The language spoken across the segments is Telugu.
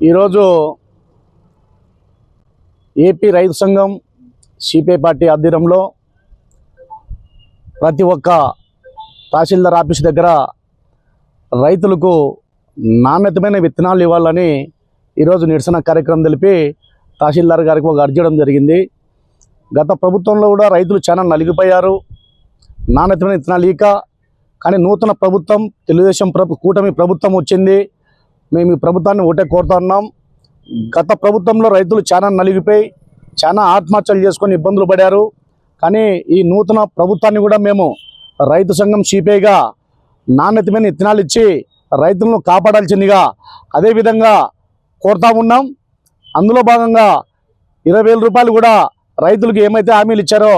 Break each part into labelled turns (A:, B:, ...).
A: ఈరోజు ఏపీ రైతు సంఘం సిపిఐ పార్టీ ఆధ్వర్యంలో ప్రతి ఒక్క తహసీల్దార్ ఆఫీస్ దగ్గర రైతులకు నాణ్యతమైన విత్తనాలు ఇవ్వాలని ఈరోజు నిరసన కార్యక్రమం తెలిపి తహసీల్దార్ గారికి ఒక అర్జీ ఇవ్వడం జరిగింది. గత ప్రభుత్వంలో కూడా రైతులు చాలా నలిగిపోయారు, నాణ్యతమైన విత్తనాలు ఇక. కానీ నూతన ప్రభుత్వం తెలుగుదేశం కూటమి ప్రభుత్వం వచ్చింది. మేము ఈ ప్రభుత్వాన్ని ఒకటే కోరుతున్నాం. గత ప్రభుత్వంలో రైతులు చాలా నలిగిపోయి చాలా ఆత్మహత్యలు చేసుకొని ఇబ్బందులు పడారు. కానీ ఈ నూతన ప్రభుత్వాన్ని కూడా మేము రైతు సంఘం సిపిఐగా నాణ్యతమైన విత్తనాలు ఇచ్చి రైతులను కాపాడాల్సిందిగా అదేవిధంగా కోరుతా ఉన్నాం. అందులో భాగంగా 20,000 రూపాయలు కూడా రైతులకు ఏమైతే హామీలు ఇచ్చారో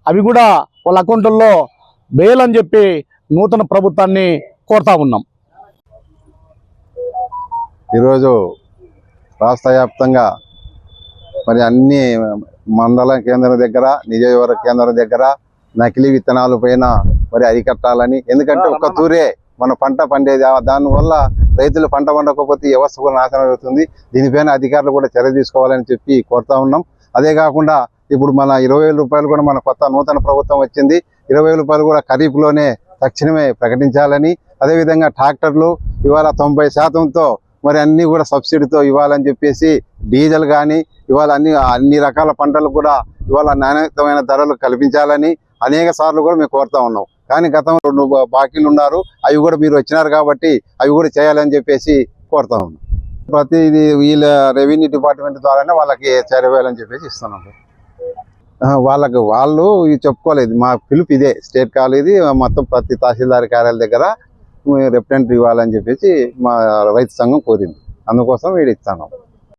A: అవి కూడా వాళ్ళ అకౌంట్లలో వేయాలని చెప్పి నూతన ప్రభుత్వాన్ని కోరుతా ఉన్నాం.
B: ఈరోజు రాష్ట్ర వ్యాప్తంగా మరి అన్ని మండల కేంద్రం దగ్గర, నియోజకవర్గ కేంద్రం దగ్గర నకిలీ విత్తనాలు పైన మరి అరికట్టాలని. ఎందుకంటే ఒక్క తూరే మన పంట పండేది, దానివల్ల రైతులు పంట పండకపోతే వ్యవస్థ కూడా నాశనం అవుతుంది. దీనిపైన అధికారులు కూడా చర్య తీసుకోవాలని చెప్పి కోరుతా ఉన్నాం. అదే కాకుండా ఇప్పుడు మన 20,000 రూపాయలు కూడా మన కొత్త నూతన ప్రభుత్వం వచ్చింది. 20,000 రూపాయలు కూడా ఖరీఫ్లోనే తక్షణమే ప్రకటించాలని, అదేవిధంగా ట్రాక్టర్లు ఇవాళ 90%తో మరి అన్నీ కూడా సబ్సిడీతో ఇవ్వాలని చెప్పేసి, డీజిల్ కానీ ఇవాళ అన్ని రకాల పంటలు కూడా ఇవాళ నాణ్యతమైన ధరలు కల్పించాలని అనేక సార్లు కూడా మేము కోరుతా ఉన్నాం. కానీ గతంలో 2 బాకీలు ఉన్నారు, అవి కూడా మీరు వచ్చినారు కాబట్టి అవి కూడా చేయాలని చెప్పేసి కోరుతా ఉన్నాం. ప్రతిది వీళ్ళ రెవెన్యూ డిపార్ట్మెంట్ ద్వారానే వాళ్ళకి చేరవేయాలని చెప్పేసి ఇస్తున్నాం. వాళ్ళు చెప్పుకోలేదు, మా పిలుపు ఇదే, స్టేట్ కాలేజీ మొత్తం ప్రతి తహసీల్దార్ కార్యాలయం దగ్గర రిప్రజెంటేటివ్ ఇవ్వాలని చెప్పేసి మా రైతు సంఘం కోరింది. అందుకోసం వీడు ఇస్తాను.